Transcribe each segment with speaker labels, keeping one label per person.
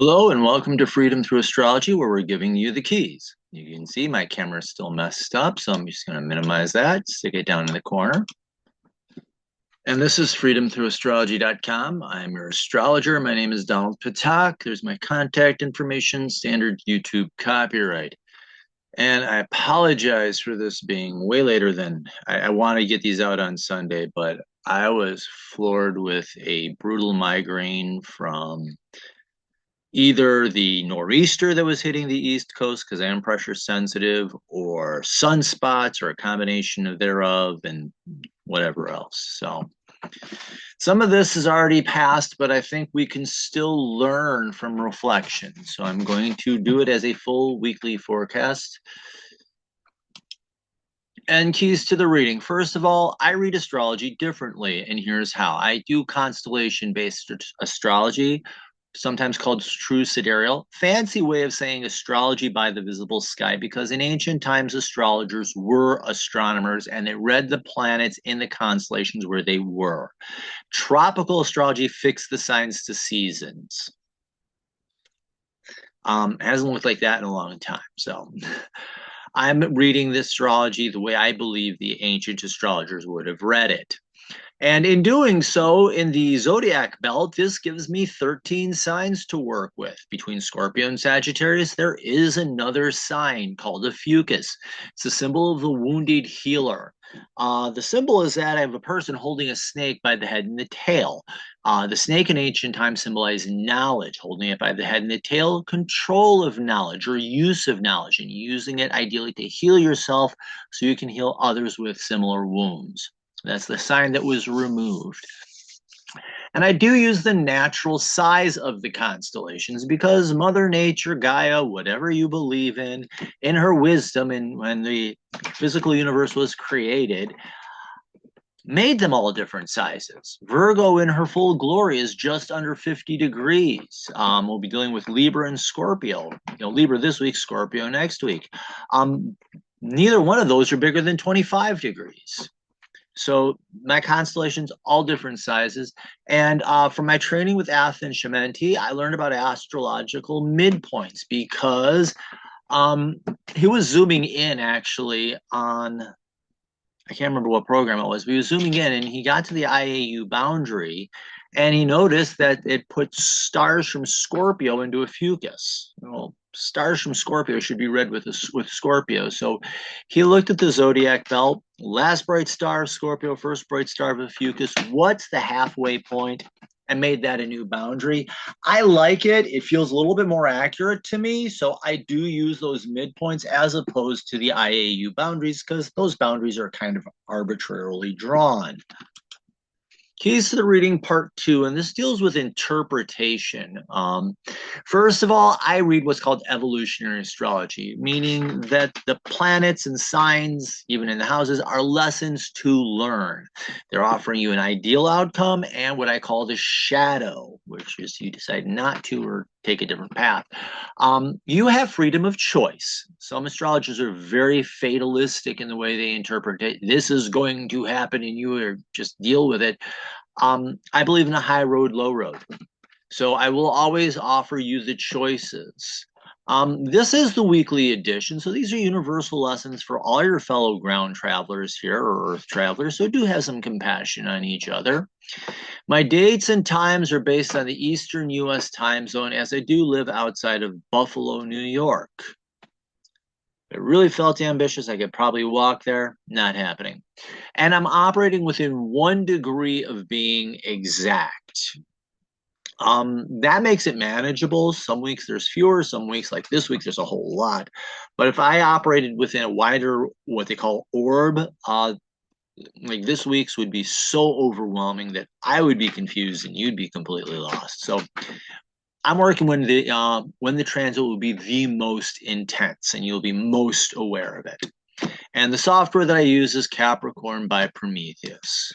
Speaker 1: Hello and welcome to Freedom Through Astrology, where we're giving you the keys. You can see my camera is still messed up, so I'm just going to minimize that, stick it down in the corner. And this is freedomthroughastrology.com. I'm your astrologer. My name is Donald Patak. There's my contact information, standard YouTube copyright. And I apologize for this being way later than I want to get these out on Sunday, but I was floored with a brutal migraine from either the nor'easter that was hitting the East Coast because I am pressure sensitive, or sunspots, or a combination of thereof, and whatever else. So some of this is already past, but I think we can still learn from reflection. So I'm going to do it as a full weekly forecast. And keys to the reading. First of all, I read astrology differently, and here's how. I do constellation-based astrology, sometimes called true sidereal. Fancy way of saying astrology by the visible sky, because in ancient times, astrologers were astronomers and they read the planets in the constellations where they were. Tropical astrology fixed the signs to seasons. Hasn't looked like that in a long time. So I'm reading this astrology the way I believe the ancient astrologers would have read it. And in doing so, in the zodiac belt, this gives me 13 signs to work with. Between Scorpio and Sagittarius, there is another sign called a fucus. It's a symbol of the wounded healer. The symbol is that I have a person holding a snake by the head and the tail. The snake in ancient times symbolized knowledge, holding it by the head and the tail, control of knowledge or use of knowledge, and using it ideally to heal yourself so you can heal others with similar wounds. That's the sign that was removed. And I do use the natural size of the constellations because Mother Nature, Gaia, whatever you believe in her wisdom, and when the physical universe was created, made them all different sizes. Virgo in her full glory is just under 50 degrees. We'll be dealing with Libra and Scorpio. Libra this week, Scorpio next week. Neither one of those are bigger than 25 degrees. So my constellations, all different sizes. And from my training with Athen Shementi, I learned about astrological midpoints because he was zooming in actually on, I can't remember what program it was, but he was zooming in and he got to the IAU boundary and he noticed that it put stars from Scorpio into a fucus. Well, stars from Scorpio should be read with Scorpio. So he looked at the zodiac belt, last bright star of Scorpio, first bright star of a fucus. What's the halfway point? And made that a new boundary. I like it. It feels a little bit more accurate to me. So I do use those midpoints as opposed to the IAU boundaries because those boundaries are kind of arbitrarily drawn. Keys to the reading part 2, and this deals with interpretation. First of all, I read what's called evolutionary astrology, meaning that the planets and signs, even in the houses, are lessons to learn. They're offering you an ideal outcome and what I call the shadow, which is you decide not to or take a different path. You have freedom of choice. Some astrologers are very fatalistic in the way they interpret it. This is going to happen and you just deal with it. I believe in a high road, low road. So I will always offer you the choices. This is the weekly edition. So these are universal lessons for all your fellow ground travelers here, or earth travelers. So do have some compassion on each other. My dates and times are based on the Eastern U.S. time zone, as I do live outside of Buffalo, New York. If I really felt ambitious, I could probably walk there. Not happening. And I'm operating within 1 degree of being exact. That makes it manageable. Some weeks there's fewer, some weeks like this week there's a whole lot. But if I operated within a wider, what they call orb, like this week's would be so overwhelming that I would be confused and you'd be completely lost. So I'm working when the transit will be the most intense and you'll be most aware of it. And the software that I use is Capricorn by Prometheus.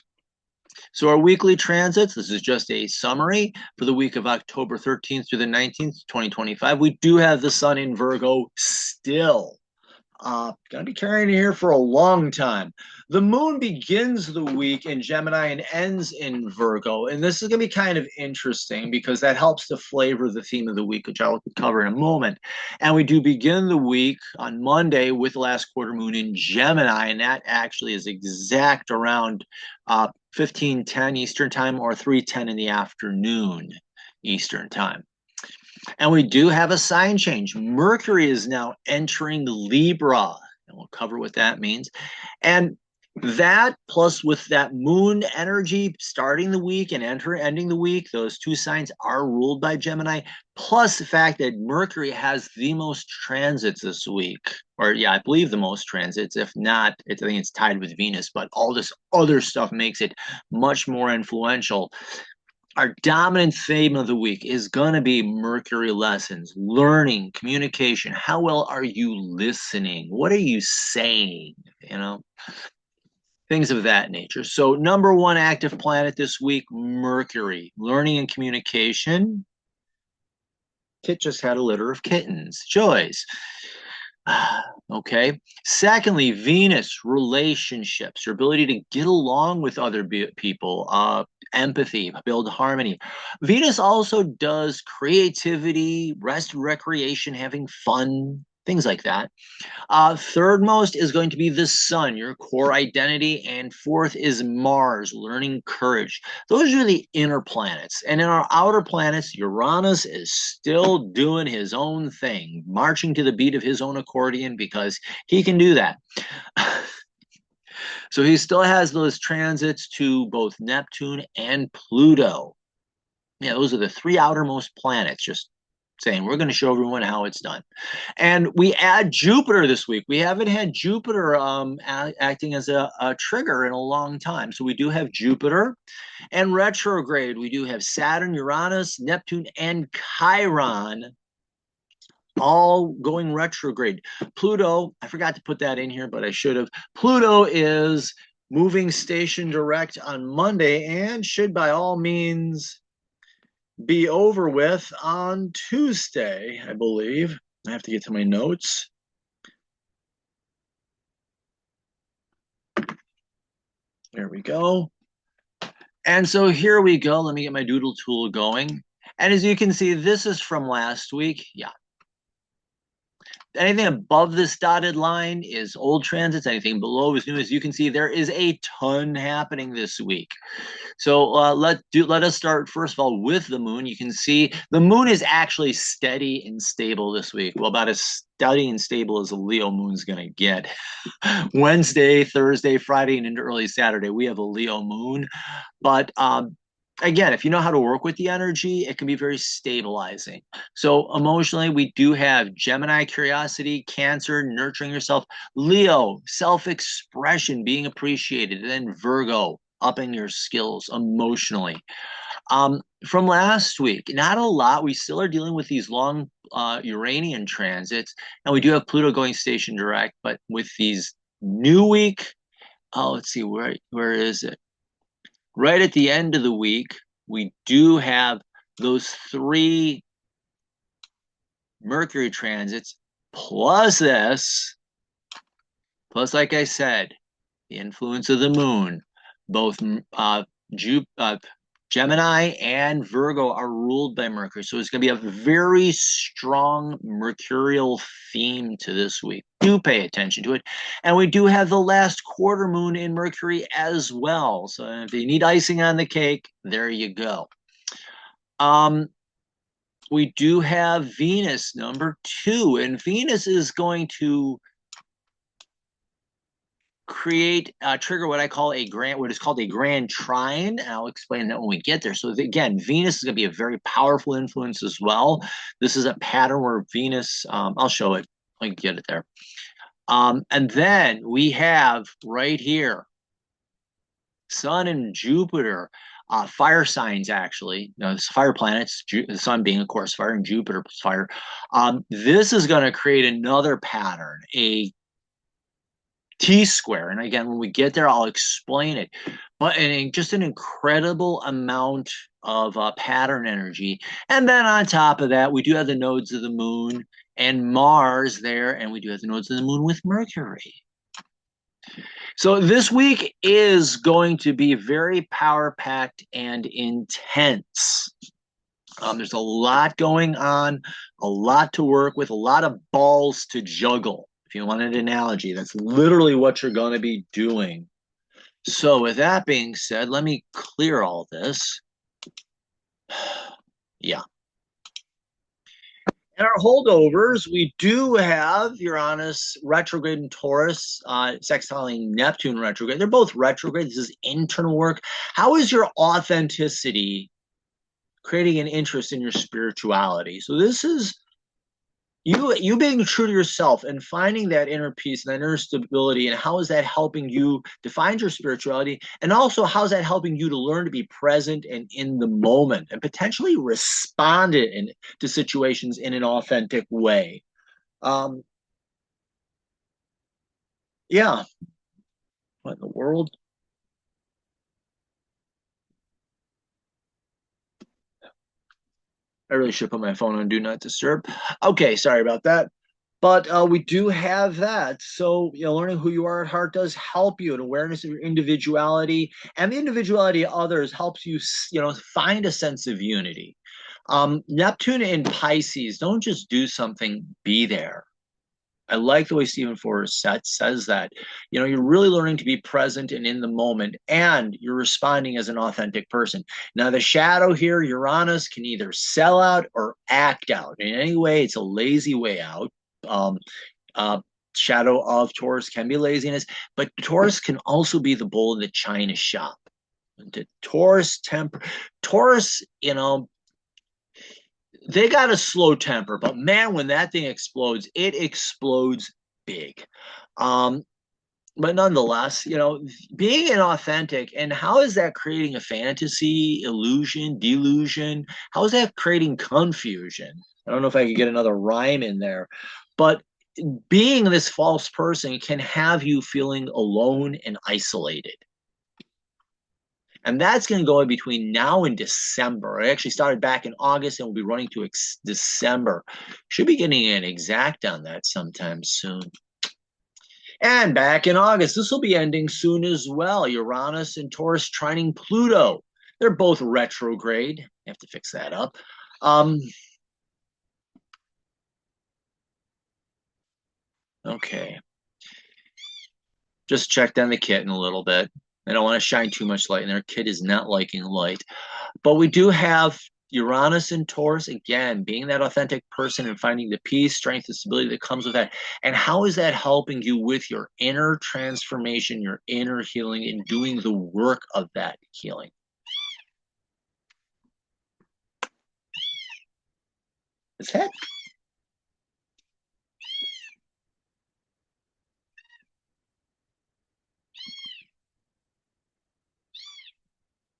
Speaker 1: So our weekly transits, this is just a summary for the week of October 13th through the 19th, 2025. We do have the sun in Virgo still. Gonna be carrying it here for a long time. The moon begins the week in Gemini and ends in Virgo. And this is gonna be kind of interesting because that helps to flavor the theme of the week, which I'll cover in a moment. And we do begin the week on Monday with the last quarter moon in Gemini, and that actually is exact around 15:10 Eastern time or 3:10 in the afternoon Eastern time. And we do have a sign change. Mercury is now entering Libra, and we'll cover what that means. And that plus with that moon energy starting the week and ending the week, those two signs are ruled by Gemini, plus the fact that Mercury has the most transits this week. Or yeah, I believe the most transits. If not, I think it's tied with Venus, but all this other stuff makes it much more influential. Our dominant theme of the week is going to be Mercury lessons, learning, communication. How well are you listening? What are you saying? You know, things of that nature. So, number one active planet this week, Mercury, learning and communication. Kit just had a litter of kittens. Joys. Okay. Secondly, Venus, relationships, your ability to get along with other people, empathy, build harmony. Venus also does creativity, rest, recreation, having fun, things like that. Third most is going to be the sun, your core identity. And fourth is Mars, learning courage. Those are the inner planets. And in our outer planets, Uranus is still doing his own thing, marching to the beat of his own accordion because he can do that. So he still has those transits to both Neptune and Pluto. Yeah, those are the three outermost planets, just saying we're going to show everyone how it's done. And we add Jupiter this week. We haven't had Jupiter acting as a trigger in a long time. So we do have Jupiter. And retrograde, we do have Saturn, Uranus, Neptune, and Chiron all going retrograde. Pluto, I forgot to put that in here, but I should have. Pluto is moving station direct on Monday and should by all means be over with on Tuesday, I believe. I have to get to my notes. There we go. And so here we go. Let me get my doodle tool going. And as you can see, this is from last week. Yeah. Anything above this dotted line is old transits. Anything below is new. As you can see, there is a ton happening this week. So let us start first of all with the moon. You can see the moon is actually steady and stable this week. Well, about as steady and stable as a Leo moon's going to get. Wednesday, Thursday, Friday, and into early Saturday, we have a Leo moon. But again, if you know how to work with the energy, it can be very stabilizing. So emotionally, we do have Gemini, curiosity, Cancer, nurturing yourself, Leo, self-expression, being appreciated, and then Virgo, upping your skills emotionally. From last week, not a lot. We still are dealing with these long Uranian transits, and we do have Pluto going station direct, but with these new week, let's see, where is it? Right at the end of the week, we do have those three Mercury transits, plus this, plus, like I said, the influence of the moon. Both Gemini and Virgo are ruled by Mercury. So it's going to be a very strong mercurial theme to this week. Do pay attention to it. And we do have the last quarter moon in Mercury as well. So if you need icing on the cake, there you go. We do have Venus, number 2. And Venus is going to trigger what I call what is called a grand trine. And I'll explain that when we get there. So again, Venus is going to be a very powerful influence as well. This is a pattern where Venus, I'll show it. I can get it there. And then we have right here, Sun and Jupiter, fire signs actually. It's fire planets, the Sun being, of course, fire, and Jupiter plus fire. This is going to create another pattern, a T-square. And again, when we get there, I'll explain it. But just an incredible amount of pattern energy. And then on top of that, we do have the nodes of the moon and Mars there, and we do have the nodes of the moon with Mercury. So this week is going to be very power-packed and intense. There's a lot going on, a lot to work with, a lot of balls to juggle. If you want an analogy, that's literally what you're going to be doing. So with that being said, let me clear all this. Yeah. And our holdovers, we do have Uranus retrograde in Taurus, sextiling Neptune retrograde. They're both retrograde. This is internal work. How is your authenticity creating an interest in your spirituality? So this is you being true to yourself and finding that inner peace and that inner stability, and how is that helping you define your spirituality, and also how is that helping you to learn to be present and in the moment and potentially respond to situations in an authentic way. Yeah. What in the world? I really should put my phone on do not disturb. Okay, sorry about that. But we do have that. So, learning who you are at heart does help you. And awareness of your individuality and the individuality of others helps you, find a sense of unity. Neptune in Pisces, don't just do something, be there. I like the way Stephen Forrest says that. You're really learning to be present and in the moment, and you're responding as an authentic person. Now, the shadow here, Uranus, can either sell out or act out. In any way, it's a lazy way out. Um, Shadow of Taurus can be laziness, but Taurus can also be the bull in the china shop. The Taurus, they got a slow temper, but man, when that thing explodes, it explodes big. But nonetheless, being inauthentic, and how is that creating a fantasy, illusion, delusion? How is that creating confusion? I don't know if I could get another rhyme in there, but being this false person can have you feeling alone and isolated. And that's going to go in between now and December. It actually started back in August and will be running to December. Should be getting an exact on that sometime soon. And back in August, this will be ending soon as well. Uranus and Taurus trining Pluto. They're both retrograde. I have to fix that up. Okay. Just checked on the kitten a little bit. I don't want to shine too much light in there. Kid is not liking light. But we do have Uranus and Taurus, again, being that authentic person and finding the peace, strength, and stability that comes with that. And how is that helping you with your inner transformation, your inner healing, and doing the work of that healing? Is that?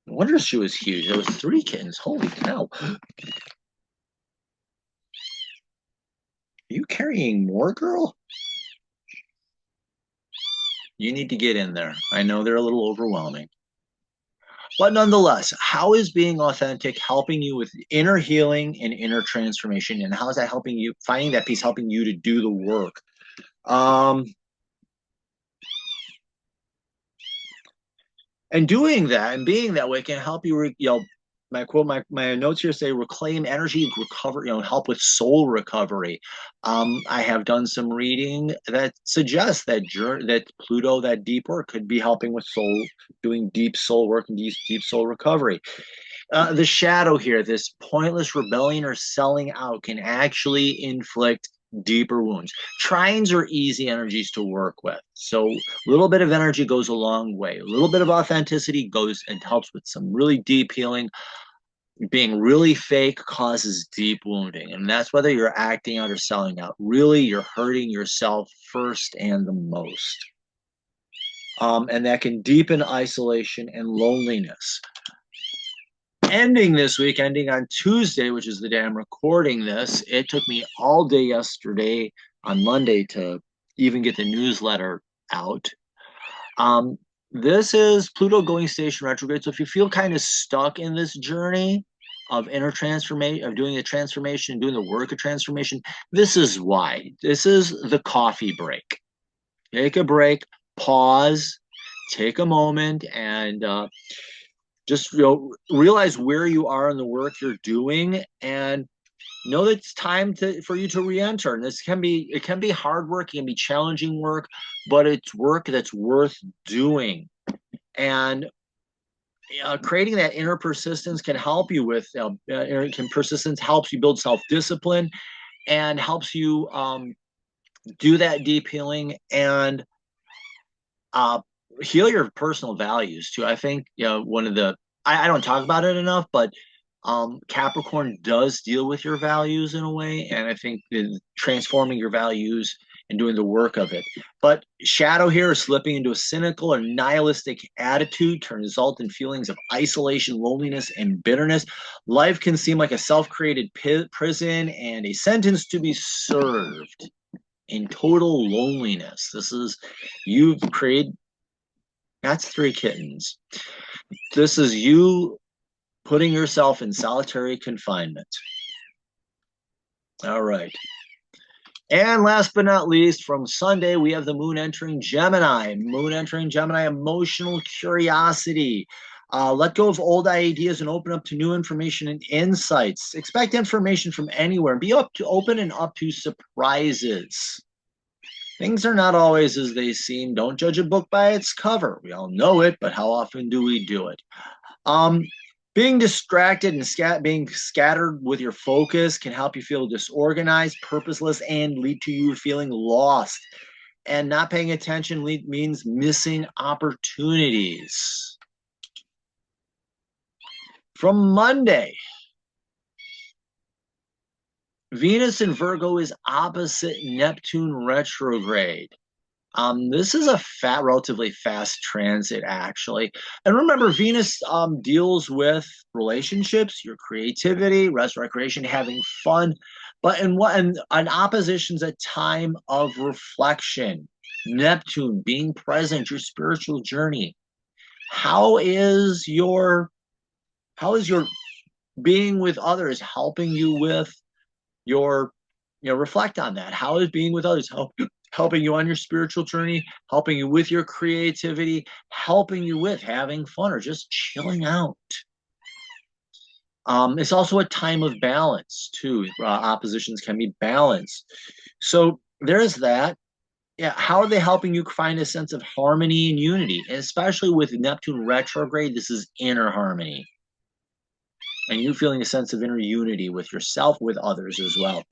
Speaker 1: I wonder if she was huge. There was 3 kittens. Holy cow. Are you carrying more, girl? You need to get in there. I know they're a little overwhelming. But nonetheless, how is being authentic helping you with inner healing and inner transformation? And how is that helping you, finding that peace, helping you to do the work? And doing that and being that way can help you, my quote, my notes here say reclaim energy, recover, help with soul recovery. I have done some reading that suggests that Pluto, that deep work, could be helping with doing deep soul work and deep soul recovery. The shadow here, this pointless rebellion or selling out, can actually inflict deeper wounds. Trines are easy energies to work with. So a little bit of energy goes a long way. A little bit of authenticity goes and helps with some really deep healing. Being really fake causes deep wounding. And that's whether you're acting out or selling out. Really, you're hurting yourself first and the most. And that can deepen isolation and loneliness. Ending on Tuesday, which is the day I'm recording this. It took me all day yesterday on Monday to even get the newsletter out. This is Pluto going station retrograde. So if you feel kind of stuck in this journey, of inner transformation, of doing the transformation, doing the work of transformation. This is why. This is the coffee break. Take a break, pause, take a moment, and just realize where you are in the work you're doing, and know that it's time for you to re-enter. And it can be hard work, it can be challenging work, but it's work that's worth doing. And creating that inner persistence can help you with persistence helps you build self-discipline and helps you do that deep healing and heal your personal values too. I think one of the I don't talk about it enough, but Capricorn does deal with your values in a way, and I think transforming your values and doing the work of it. But shadow here is slipping into a cynical or nihilistic attitude to result in feelings of isolation, loneliness, and bitterness. Life can seem like a self-created prison and a sentence to be served in total loneliness. This is you've created. That's 3 kittens. This is you putting yourself in solitary confinement. All right. And last but not least, from Sunday, we have the moon entering Gemini. Moon entering Gemini, emotional curiosity. Let go of old ideas and open up to new information and insights. Expect information from anywhere. Be open and up to surprises. Things are not always as they seem. Don't judge a book by its cover. We all know it, but how often do we do it? Being distracted and being scattered with your focus can help you feel disorganized, purposeless, and lead to you feeling lost. And not paying attention means missing opportunities. From Monday, Venus in Virgo is opposite Neptune retrograde. This is a relatively fast transit, actually. And remember, Venus deals with relationships, your creativity, rest, recreation, having fun. But in opposition's a time of reflection. Neptune being present, your spiritual journey. How is your being with others helping you with your, reflect on that? How is being with others helping you on your spiritual journey, helping you with your creativity, helping you with having fun or just chilling out? It's also a time of balance too. Oppositions can be balanced. So there's that. Yeah, how are they helping you find a sense of harmony and unity? And especially with Neptune retrograde, this is inner harmony. And you feeling a sense of inner unity with yourself, with others as well.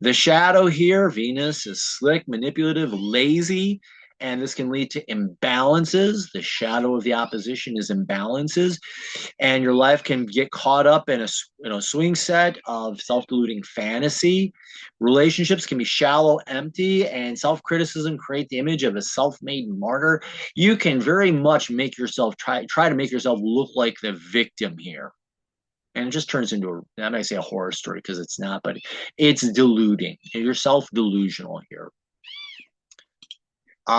Speaker 1: The shadow here, Venus, is slick, manipulative, lazy, and this can lead to imbalances. The shadow of the opposition is imbalances, and your life can get caught up in a swing set of self-deluding fantasy. Relationships can be shallow, empty, and self-criticism create the image of a self-made martyr. You can very much make yourself try to make yourself look like the victim here. And it just turns into I'm not say a horror story because it's not, but it's deluding. You're self-delusional here.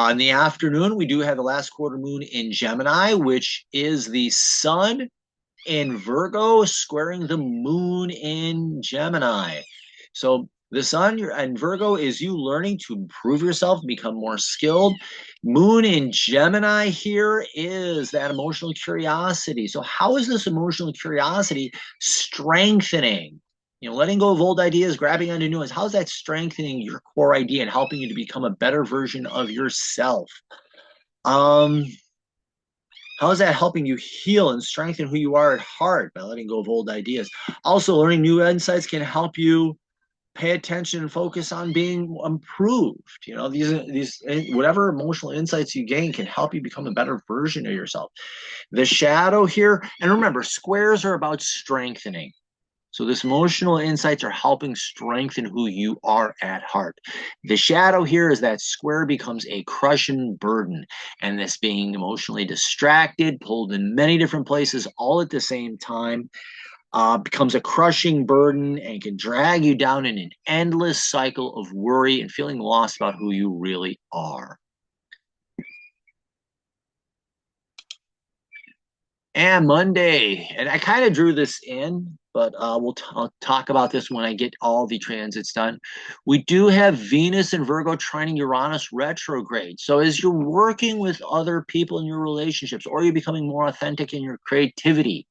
Speaker 1: In the afternoon, we do have the last quarter moon in Gemini, which is the sun in Virgo squaring the moon in Gemini. So the sun in Virgo is you learning to improve yourself, become more skilled. Moon in Gemini here is that emotional curiosity. So how is this emotional curiosity strengthening? Letting go of old ideas, grabbing onto new ones. How is that strengthening your core idea and helping you to become a better version of yourself? How is that helping you heal and strengthen who you are at heart by letting go of old ideas? Also, learning new insights can help you pay attention and focus on being improved. These whatever emotional insights you gain can help you become a better version of yourself. The shadow here, and remember, squares are about strengthening. So this emotional insights are helping strengthen who you are at heart. The shadow here is that square becomes a crushing burden, and this being emotionally distracted, pulled in many different places all at the same time, becomes a crushing burden and can drag you down in an endless cycle of worry and feeling lost about who you really are. And Monday, and I kind of drew this in, but I'll talk about this when I get all the transits done. We do have Venus and Virgo trining Uranus retrograde. So as you're working with other people in your relationships, or you're becoming more authentic in your creativity,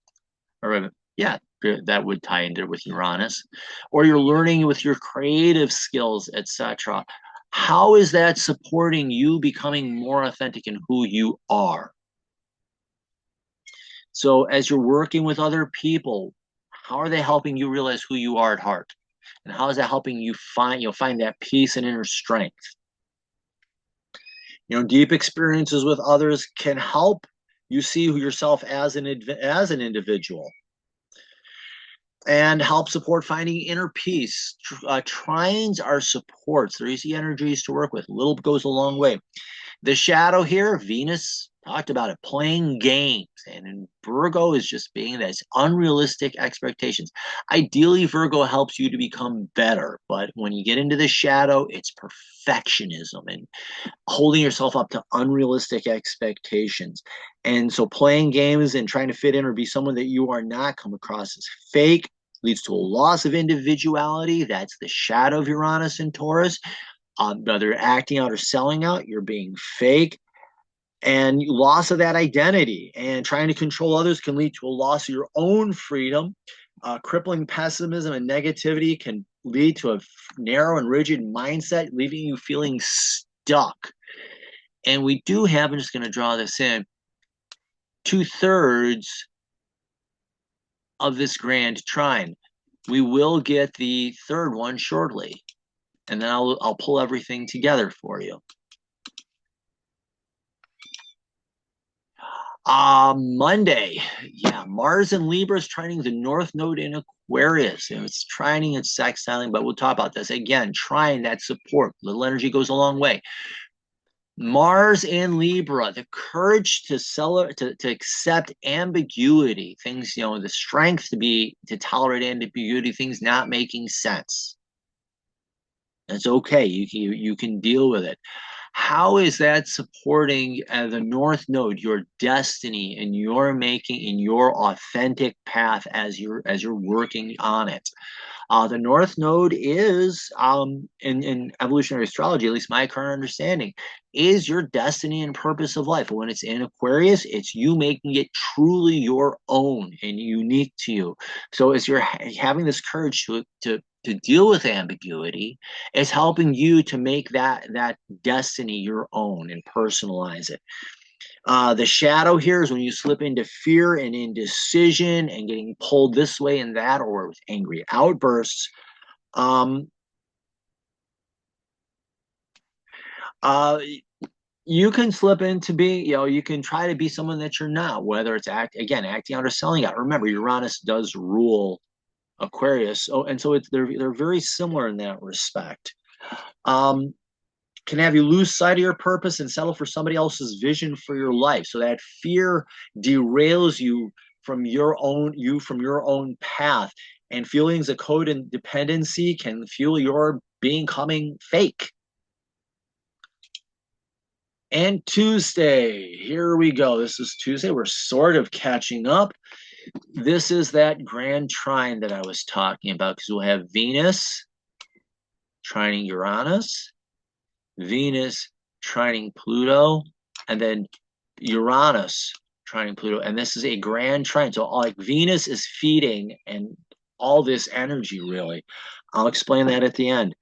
Speaker 1: or yeah, that would tie into with Uranus, or you're learning with your creative skills, etc. How is that supporting you becoming more authentic in who you are? So as you're working with other people, how are they helping you realize who you are at heart? And how is that helping you find that peace and inner strength? Deep experiences with others can help you see who yourself as an individual and help support finding inner peace. Trines are supports. They're easy energies to work with. Little goes a long way. The shadow here, Venus, talked about it, playing games. And in Virgo is just being that's unrealistic expectations. Ideally, Virgo helps you to become better. But when you get into the shadow, it's perfectionism and holding yourself up to unrealistic expectations. And so playing games and trying to fit in or be someone that you are not come across as fake leads to a loss of individuality. That's the shadow of Uranus and Taurus. Whether acting out or selling out, you're being fake, and loss of that identity and trying to control others can lead to a loss of your own freedom. Crippling pessimism and negativity can lead to a narrow and rigid mindset, leaving you feeling stuck. And we do have, I'm just going to draw this in, 2/3 of this grand trine. We will get the third one shortly, and then I'll pull everything together for you. Monday, yeah, Mars and Libra is trining the North Node in Aquarius. It's trining and sextiling, but we'll talk about this again. Trying that support, little energy goes a long way. Mars in Libra, the courage to accept ambiguity, things, the strength to tolerate ambiguity, things not making sense. That's okay. You can deal with it. How is that supporting the North Node, your destiny and your making in your authentic path as you're working on it? The North Node is, in evolutionary astrology, at least my current understanding, is your destiny and purpose of life. When it's in Aquarius, it's you making it truly your own and unique to you. So as you're having this courage to deal with ambiguity, it's helping you to make that destiny your own and personalize it. The shadow here is when you slip into fear and indecision and getting pulled this way and that, or with angry outbursts. Um, uh, you can slip into being, you can try to be someone that you're not, whether it's acting out or selling out. Remember, Uranus does rule Aquarius, and so they're very similar in that respect. Can have you lose sight of your purpose and settle for somebody else's vision for your life. So that fear derails you from your own path, and feelings of codependency can fuel your becoming fake. And Tuesday, here we go. This is Tuesday. We're sort of catching up. This is that grand trine that I was talking about, because we'll have Venus trining Uranus, Venus trining Pluto, and then Uranus trining Pluto. And this is a grand trine. So like Venus is feeding and all this energy, really. I'll explain that at the end.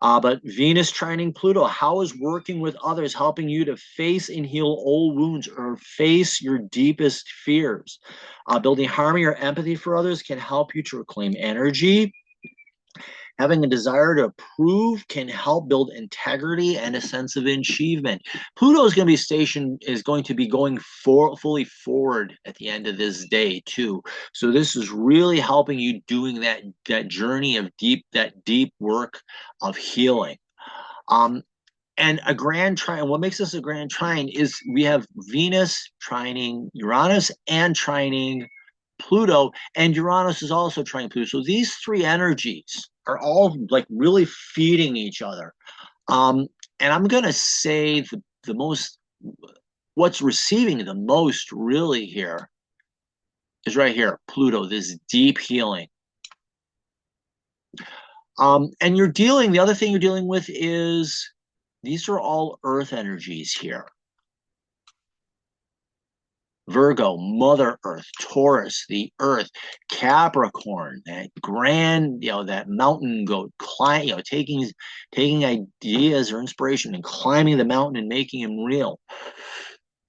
Speaker 1: But Venus trining Pluto, how is working with others helping you to face and heal old wounds or face your deepest fears? Building harmony or empathy for others can help you to reclaim energy. Having a desire to prove can help build integrity and a sense of achievement. Pluto is going to be going fully forward at the end of this day too. So this is really helping you doing that journey of deep work of healing. And a grand trine, what makes this a grand trine is we have Venus trining Uranus and trining Pluto, and Uranus is also trining Pluto. So these three energies are all like really feeding each other. And I'm going to say the most, what's receiving the most really here is right here, Pluto, this deep healing. And the other thing you're dealing with is these are all earth energies here. Virgo, Mother Earth, Taurus, the Earth, Capricorn, that grand, that mountain goat, climb, taking ideas or inspiration and climbing the mountain and making them real.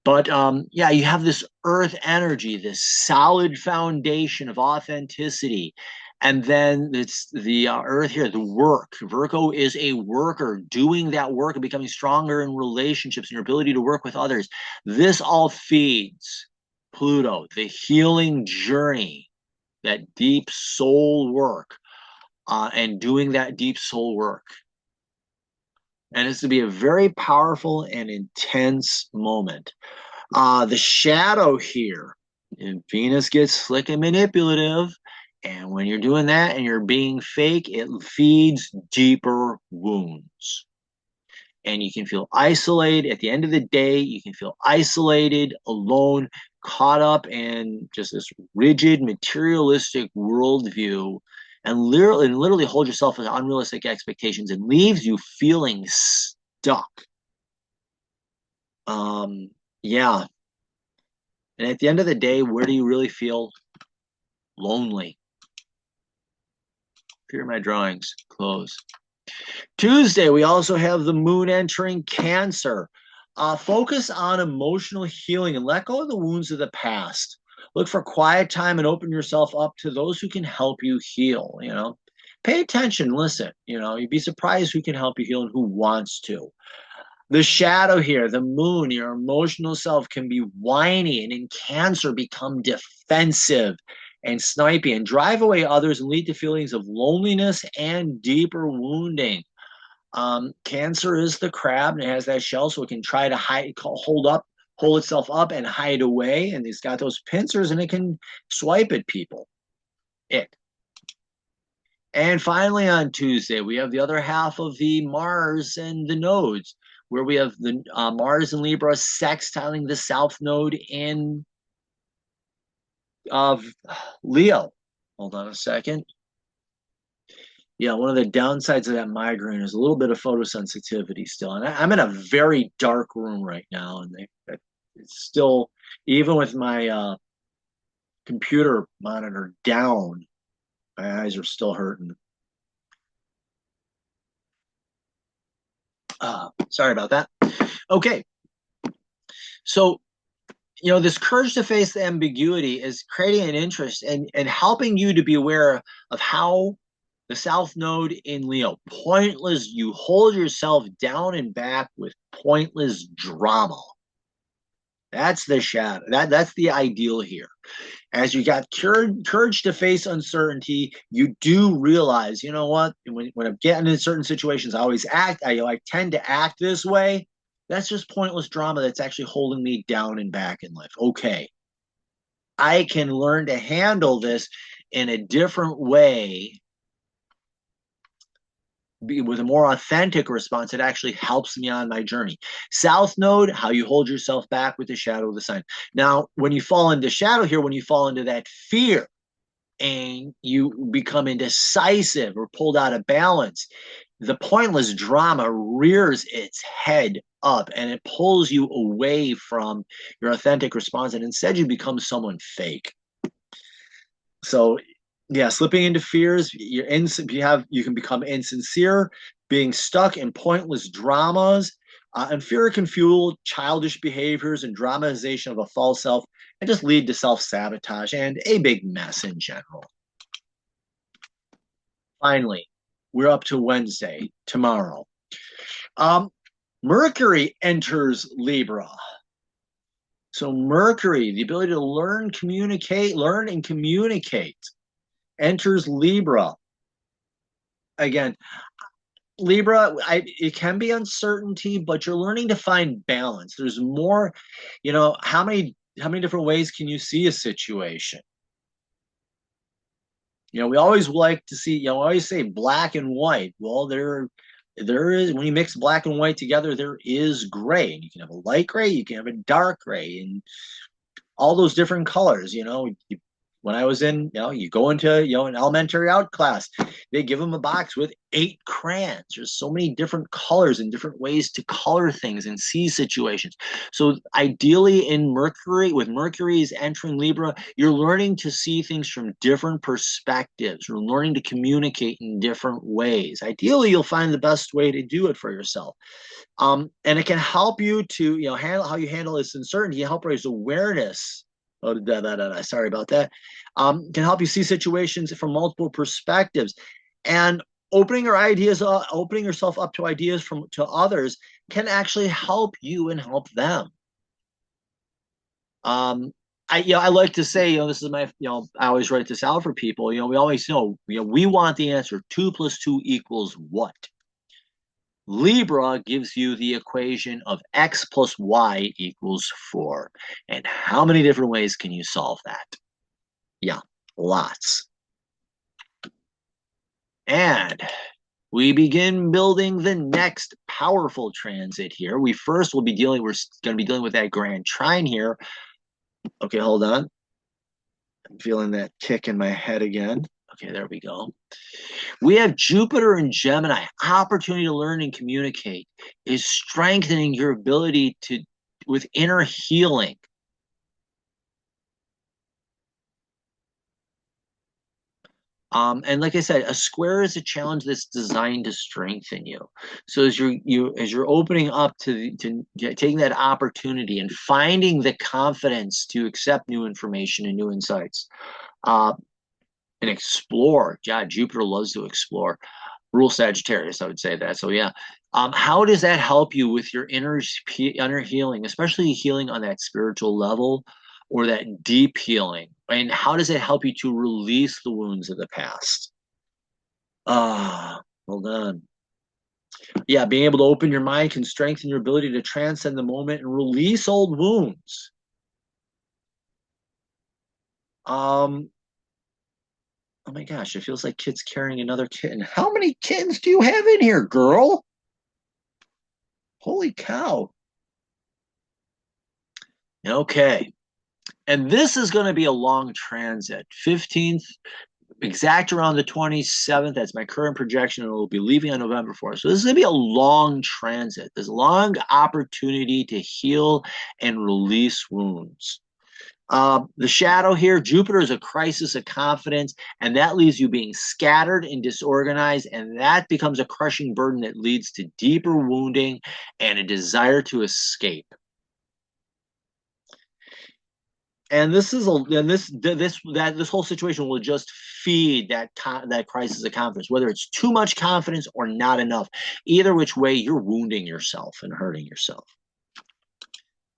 Speaker 1: But yeah, you have this earth energy, this solid foundation of authenticity. And then it's the earth here, the work. Virgo is a worker doing that work and becoming stronger in relationships and your ability to work with others. This all feeds Pluto, the healing journey, that deep soul work, and doing that deep soul work. And it's to be a very powerful and intense moment. The shadow here, and Venus gets slick and manipulative. And when you're doing that and you're being fake, it feeds deeper wounds. And you can feel isolated. At the end of the day, you can feel isolated, alone, caught up in just this rigid, materialistic worldview, and literally hold yourself with unrealistic expectations and leaves you feeling stuck. Yeah. And at the end of the day, where do you really feel lonely? Here are my drawings. Close. Tuesday, we also have the moon entering Cancer. Focus on emotional healing and let go of the wounds of the past. Look for quiet time and open yourself up to those who can help you heal. Pay attention, listen. You'd be surprised who can help you heal and who wants to. The shadow here, the moon, your emotional self can be whiny and in Cancer become defensive and snipey and drive away others and lead to feelings of loneliness and deeper wounding. Cancer is the crab and it has that shell, so it can try to hold itself up and hide away. And it's got those pincers and it can swipe at people. And finally, on Tuesday, we have the other half of the Mars and the nodes, where we have the Mars and Libra sextiling the South Node in Leo. Hold on a second. Yeah, one of the downsides of that migraine is a little bit of photosensitivity still. And I'm in a very dark room right now, and it's still, even with my computer monitor down, my eyes are still hurting. Sorry about that. Okay. So, this courage to face the ambiguity is creating an interest and helping you to be aware of how the South Node in Leo, pointless, you hold yourself down and back with pointless drama. That's the shadow. That's the ideal here. As you got courage to face uncertainty, you do realize, you know what? When I'm getting in certain situations, I tend to act this way. That's just pointless drama that's actually holding me down and back in life. Okay. I can learn to handle this in a different way, with a more authentic response. It actually helps me on my journey. South Node, how you hold yourself back with the shadow of the sign. Now, when you fall into shadow here, when you fall into that fear and you become indecisive or pulled out of balance, the pointless drama rears its head up and it pulls you away from your authentic response, and instead you become someone fake. So yeah, slipping into fears, you can become insincere, being stuck in pointless dramas, and fear can fuel childish behaviors and dramatization of a false self and just lead to self-sabotage and a big mess in general. Finally, we're up to Wednesday, tomorrow. Mercury enters Libra. So Mercury, the ability to learn and communicate, enters Libra. Again, Libra, it can be uncertainty, but you're learning to find balance. There's more, how many different ways can you see a situation? We always like to see, always say black and white. Well, there is, when you mix black and white together, there is gray. And you can have a light gray, you can have a dark gray, and all those different colors, when I was in, you go into, an elementary art class, they give them a box with 8 crayons. There's so many different colors and different ways to color things and see situations. So ideally in Mercury, with Mercury's entering Libra, you're learning to see things from different perspectives. You're learning to communicate in different ways. Ideally, you'll find the best way to do it for yourself. And it can help you to, handle how you handle this uncertainty, help raise awareness. Oh, sorry about that. Can help you see situations from multiple perspectives, and opening yourself up to ideas to others can actually help you and help them. I like to say, this is my, I always write this out for people. We always know, we want the answer. 2 + 2 = what? Libra gives you the equation of x + y = 4. And how many different ways can you solve that? Yeah, lots. And we begin building the next powerful transit here. We're going to be dealing with that grand trine here. Okay, hold on. I'm feeling that kick in my head again. Okay, there we go. We have Jupiter and Gemini. Opportunity to learn and communicate is strengthening your ability with inner healing. And like I said, a square is a challenge that's designed to strengthen you. So as you're opening up to taking that opportunity and finding the confidence to accept new information and new insights, and explore. Yeah, Jupiter loves to explore. Rule Sagittarius, I would say that. So yeah, how does that help you with your inner healing, especially healing on that spiritual level or that deep healing? And how does it help you to release the wounds of the past? Hold on. Yeah, being able to open your mind can strengthen your ability to transcend the moment and release old wounds. Oh my gosh, it feels like kids carrying another kitten. How many kittens do you have in here, girl? Holy cow. Okay. And this is going to be a long transit. 15th, exact around the 27th. That's my current projection. And it will be leaving on November 4th. So this is going to be a long transit. There's a long opportunity to heal and release wounds. The shadow here, Jupiter is a crisis of confidence, and that leaves you being scattered and disorganized, and that becomes a crushing burden that leads to deeper wounding and a desire to escape. And this whole situation will just feed that crisis of confidence, whether it's too much confidence or not enough. Either which way, you're wounding yourself and hurting yourself.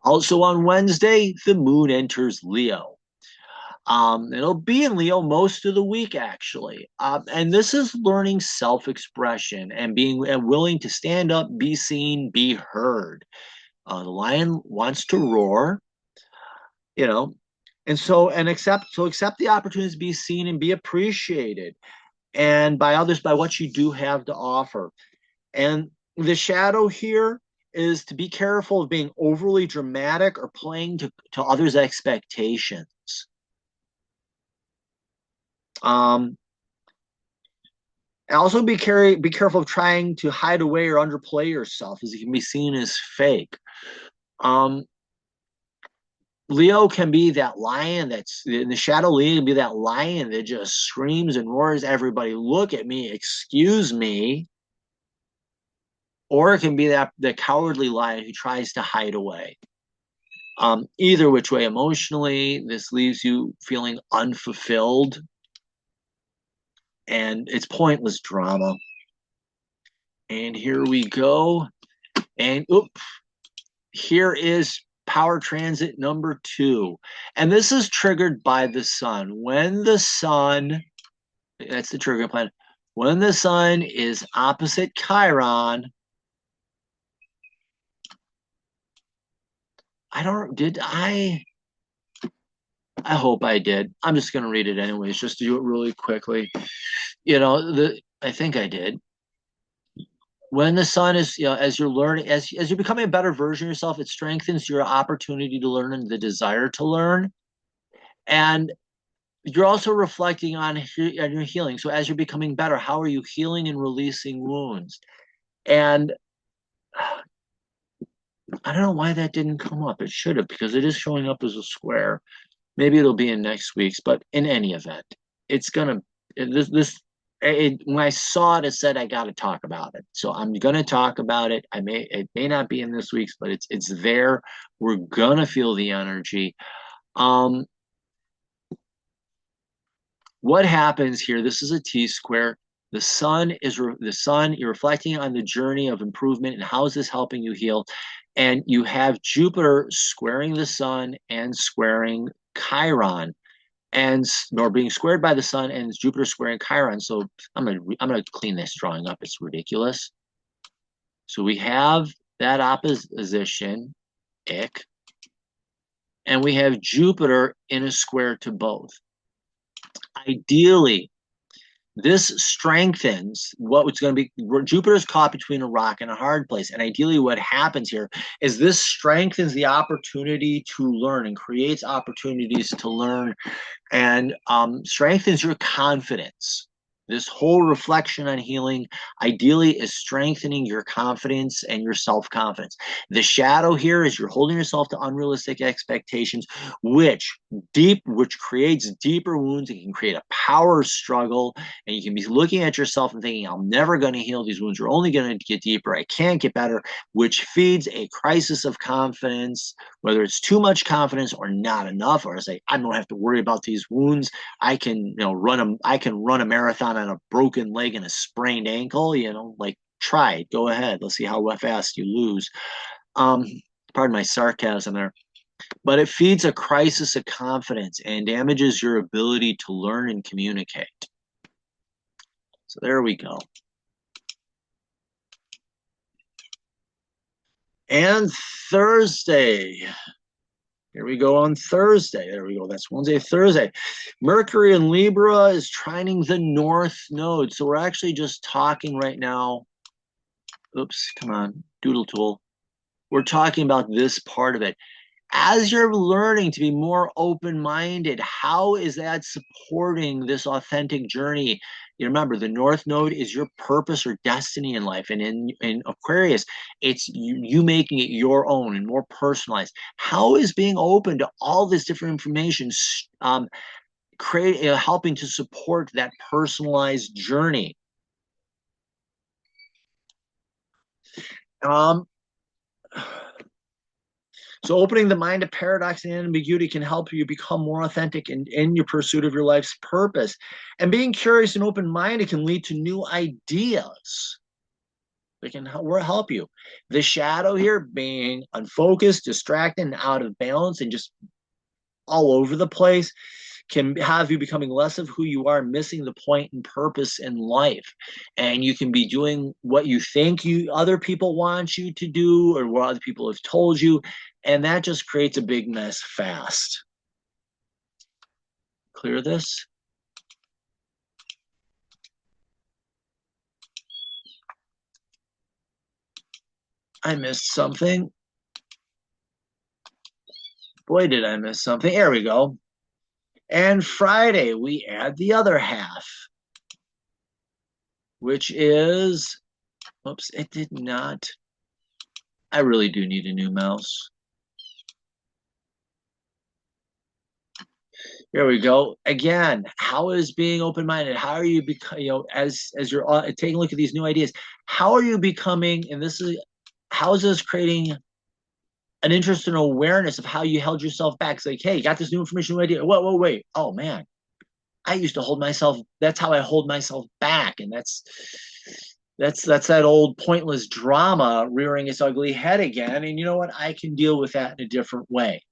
Speaker 1: Also on Wednesday, the moon enters Leo. It'll be in Leo most of the week, actually. And this is learning self-expression and being willing to stand up, be seen, be heard. The lion wants to roar, and accept the opportunity to be seen and be appreciated, and by others, by what you do have to offer. And the shadow here is to be careful of being overly dramatic or playing to others' expectations. Also be careful of trying to hide away or underplay yourself, as it can be seen as fake. Leo can be that lion that's in the shadow. Leo can be that lion that just screams and roars, everybody look at me, excuse me. Or it can be the cowardly lion who tries to hide away. Either which way, emotionally, this leaves you feeling unfulfilled, and it's pointless drama. And here we go. And here is power transit number 2. And this is triggered by the sun. When the sun, that's the trigger planet, when the sun is opposite Chiron, I hope I did. I'm just going to read it anyways, just to do it really quickly. I think I did. When the sun is, as you're learning, as you're becoming a better version of yourself, it strengthens your opportunity to learn and the desire to learn. And you're also reflecting on your healing. So as you're becoming better, how are you healing and releasing wounds? And I don't know why that didn't come up. It should have, because it is showing up as a square. Maybe it'll be in next week's, but in any event, it's gonna when I saw it, it said I got to talk about it. So I'm gonna talk about it. It may not be in this week's, but it's there. We're gonna feel the energy. Um, what happens here? This is a T square. The sun. You're reflecting on the journey of improvement and how is this helping you heal? And you have Jupiter squaring the sun and squaring Chiron, and or being squared by the sun, and Jupiter squaring Chiron. So I'm gonna clean this drawing up. It's ridiculous. So we have that opposition, ick, and we have Jupiter in a square to both. Ideally, this strengthens what's going to be. Jupiter's caught between a rock and a hard place. And ideally, what happens here is this strengthens the opportunity to learn and creates opportunities to learn, and strengthens your confidence. This whole reflection on healing ideally is strengthening your confidence and your self-confidence. The shadow here is you're holding yourself to unrealistic expectations, which creates deeper wounds. It can create a power struggle, and you can be looking at yourself and thinking, I'm never going to heal these wounds. You're only going to get deeper. I can't get better, which feeds a crisis of confidence, whether it's too much confidence or not enough, or say, I don't have to worry about these wounds. I can run a marathon on a broken leg and a sprained ankle. Like, try it. Go ahead. Let's see how fast you lose. Pardon my sarcasm there. But it feeds a crisis of confidence and damages your ability to learn and communicate. So there we go. And Thursday. Here we go on Thursday. There we go. That's Wednesday, Thursday. Mercury in Libra is trining the North Node. So we're actually just talking right now. Oops, come on, doodle tool. We're talking about this part of it. As you're learning to be more open-minded, how is that supporting this authentic journey? You remember, the North Node is your purpose or destiny in life. And in Aquarius, it's you making it your own and more personalized. How is being open to all this different information helping to support that personalized journey? So opening the mind to paradox and ambiguity can help you become more authentic in your pursuit of your life's purpose. And being curious and open-minded can lead to new ideas that can help you. The shadow here, being unfocused, distracted, and out of balance, and just all over the place, can have you becoming less of who you are, missing the point and purpose in life. And you can be doing what you think other people want you to do, or what other people have told you, and that just creates a big mess fast. Clear this? I missed something. Boy, did I miss something. There we go. And Friday, we add the other half, which is, oops, it did not. I really do need a new mouse. There we go. Again, how is being open-minded? How are you as you're taking a look at these new ideas, how are you becoming, and how is this creating an interest and awareness of how you held yourself back? It's like, hey, you got this new information, new idea. Whoa, wait. Oh man, I used to hold myself. That's how I hold myself back, and that's that old pointless drama rearing its ugly head again. And you know what? I can deal with that in a different way.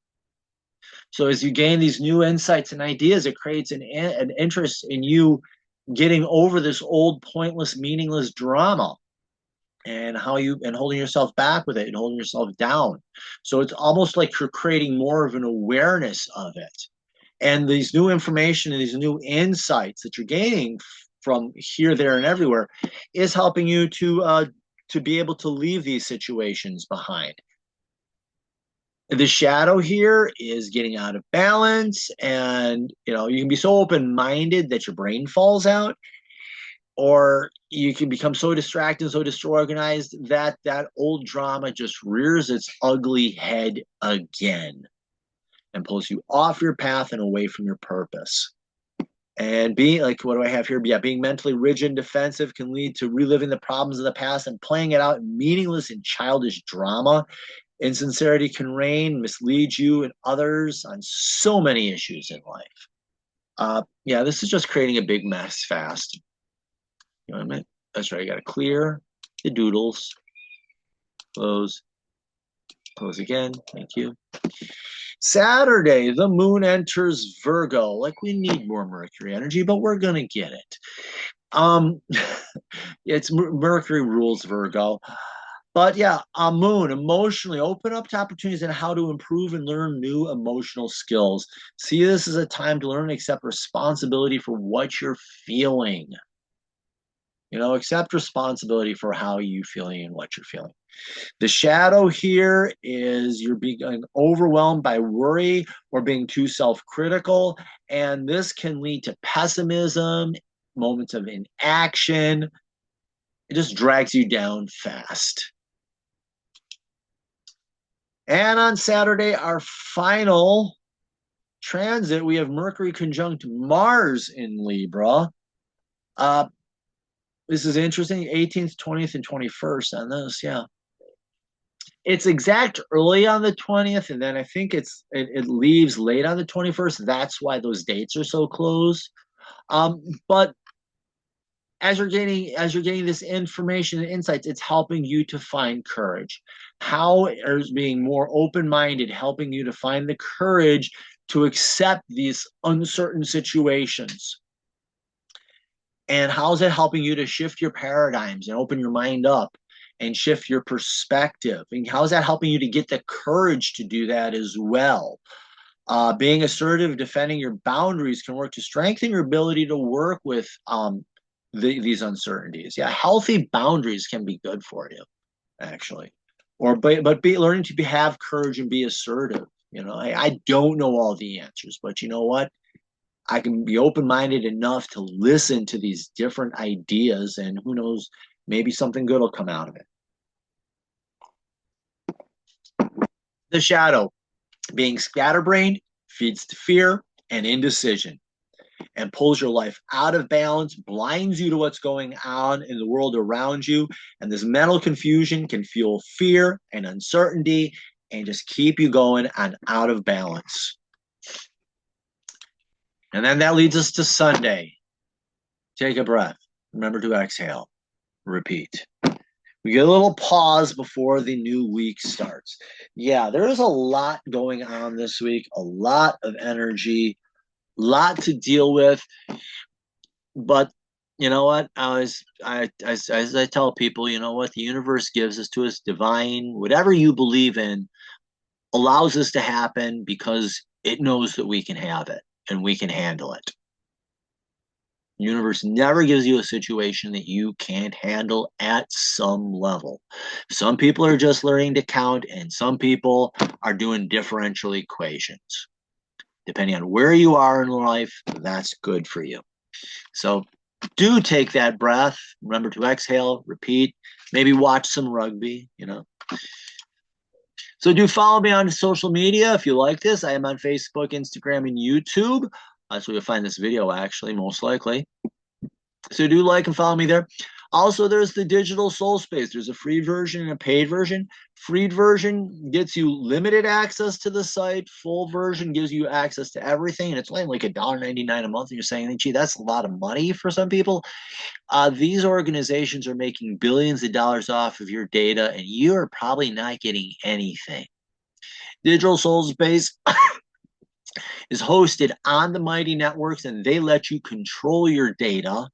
Speaker 1: So as you gain these new insights and ideas, it creates an interest in you getting over this old, pointless, meaningless drama, and holding yourself back with it and holding yourself down. So it's almost like you're creating more of an awareness of it. And these new information and these new insights that you're gaining from here, there, and everywhere is helping you to be able to leave these situations behind. The shadow here is getting out of balance, and you can be so open-minded that your brain falls out, or you can become so distracted and so disorganized that that old drama just rears its ugly head again and pulls you off your path and away from your purpose. And being like, what do I have here? Yeah, being mentally rigid and defensive can lead to reliving the problems of the past and playing it out in meaningless and childish drama. Insincerity can reign, mislead you and others on so many issues in life. Yeah, this is just creating a big mess fast. You know what I mean? That's right. You got to clear the doodles. Close. Close again. Thank you. Saturday, the moon enters Virgo. Like, we need more Mercury energy, but we're going to get it. It's Mercury rules Virgo. But yeah, moon, emotionally open up to opportunities and how to improve and learn new emotional skills. See this as a time to learn and accept responsibility for what you're feeling. Accept responsibility for how you're feeling and what you're feeling. The shadow here is you're being overwhelmed by worry or being too self-critical, and this can lead to pessimism, moments of inaction. It just drags you down fast. And on Saturday, our final transit, we have Mercury conjunct Mars in Libra. This is interesting, 18th, 20th, and 21st on this, yeah. It's exact early on the 20th, and then I think it leaves late on the 21st. That's why those dates are so close. But as you're getting this information and insights, it's helping you to find courage. How is being more open-minded helping you to find the courage to accept these uncertain situations? And how's it helping you to shift your paradigms and open your mind up and shift your perspective? And how's that helping you to get the courage to do that as well? Being assertive, defending your boundaries can work to strengthen your ability to work with these uncertainties. Yeah, healthy boundaries can be good for you, actually. But learning to have courage and be assertive. I don't know all the answers, but you know what? I can be open-minded enough to listen to these different ideas, and who knows, maybe something good will come out of it. The shadow, being scatterbrained, feeds to fear and indecision, and pulls your life out of balance, blinds you to what's going on in the world around you. And this mental confusion can fuel fear and uncertainty and just keep you going and out of balance. And then that leads us to Sunday. Take a breath. Remember to exhale. Repeat. We get a little pause before the new week starts. Yeah, there is a lot going on this week, a lot of energy, a lot to deal with. But you know what? As I tell people, you know what? The universe gives us to us divine, whatever you believe in, allows this to happen because it knows that we can have it and we can handle it. The universe never gives you a situation that you can't handle at some level. Some people are just learning to count, and some people are doing differential equations. Depending on where you are in life, that's good for you. So do take that breath. Remember to exhale, repeat, maybe watch some rugby, So do follow me on social media if you like this. I am on Facebook, Instagram, and YouTube. That's where you'll find this video, actually, most likely. So do like and follow me there. Also, there's the digital soul space. There's a free version and a paid version. Free version gets you limited access to the site. Full version gives you access to everything. And it's only like $1.99 a month. And you're saying, gee, that's a lot of money for some people. These organizations are making billions of dollars off of your data, and you are probably not getting anything. Digital Soul Space is hosted on the Mighty Networks, and they let you control your data.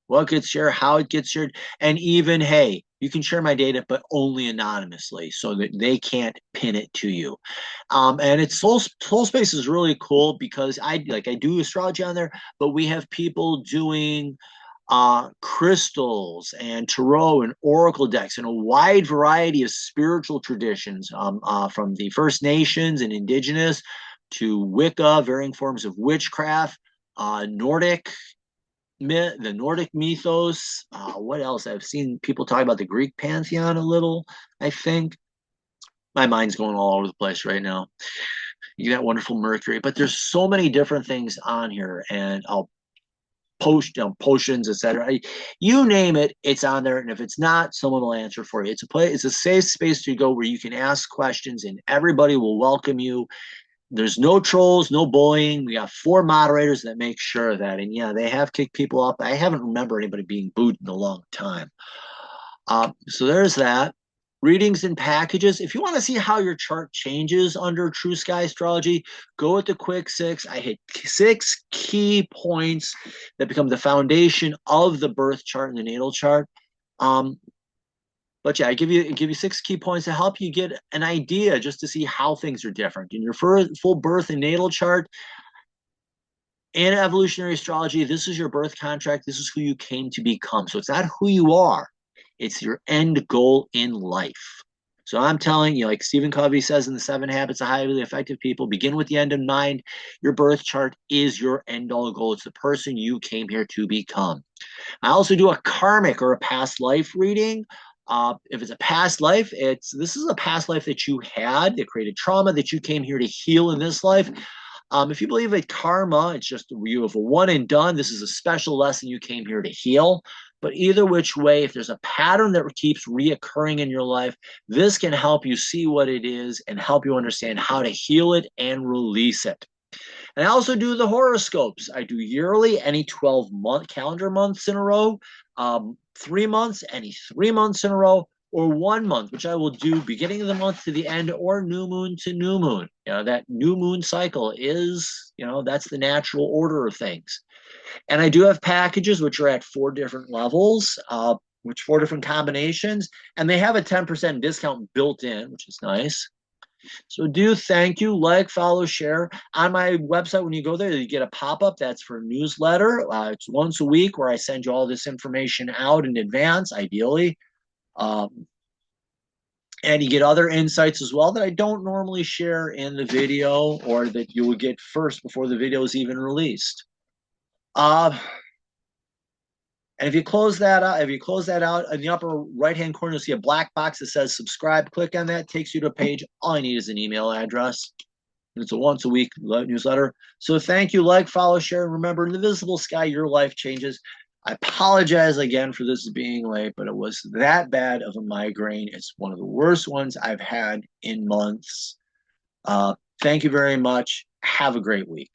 Speaker 1: What gets shared, how it gets shared, and even, hey, you can share my data, but only anonymously so that they can't pin it to you. And it's Soul Space is really cool because I do astrology on there, but we have people doing crystals and tarot and oracle decks and a wide variety of spiritual traditions, from the First Nations and indigenous to Wicca, varying forms of witchcraft, Nordic myth, the Nordic mythos. What else? I've seen people talk about the Greek pantheon a little, I think. My mind's going all over the place right now. You got wonderful Mercury, but there's so many different things on here, and I'll potions, etc. You name it, it's on there. And if it's not, someone will answer for you. It's a safe space to go where you can ask questions and everybody will welcome you. There's no trolls, no bullying. We got 4 moderators that make sure of that. And yeah, they have kicked people up. I haven't remember anybody being booed in a long time. So there's that. Readings and packages. If you want to see how your chart changes under True Sky Astrology, go with the quick 6. I hit 6 key points that become the foundation of the birth chart and the natal chart. But yeah, I give you 6 key points to help you get an idea, just to see how things are different in your full birth and natal chart. In evolutionary astrology, this is your birth contract. This is who you came to become. So it's not who you are. It's your end goal in life. So I'm telling you, like Stephen Covey says in the 7 Habits of Highly Effective People, begin with the end in mind. Your birth chart is your end all goal. It's the person you came here to become. I also do a karmic or a past life reading. If it's a past life, this is a past life that you had that created trauma that you came here to heal in this life. If you believe in karma, it's just you have a one and done. This is a special lesson you came here to heal. But either which way, if there's a pattern that keeps reoccurring in your life, this can help you see what it is and help you understand how to heal it and release it. And I also do the horoscopes. I do yearly, any 12 calendar months in a row, 3 months, any 3 months in a row, or 1 month, which I will do beginning of the month to the end, or new moon to new moon. That new moon cycle is, that's the natural order of things. And I do have packages which are at 4 different levels, which 4 different combinations, and they have a 10% discount built in, which is nice. So thank you, like, follow, share. On my website, when you go there, you get a pop-up that's for a newsletter. It's once a week where I send you all this information out in advance, ideally. And you get other insights as well that I don't normally share in the video, or that you will get first before the video is even released. And if you close that out, in the upper right-hand corner, you'll see a black box that says subscribe. Click on that, takes you to a page. All I need is an email address. It's a once a week newsletter. So thank you, like, follow, share, and remember, in the visible sky, your life changes. I apologize again for this being late, but it was that bad of a migraine. It's one of the worst ones I've had in months. Thank you very much. Have a great week.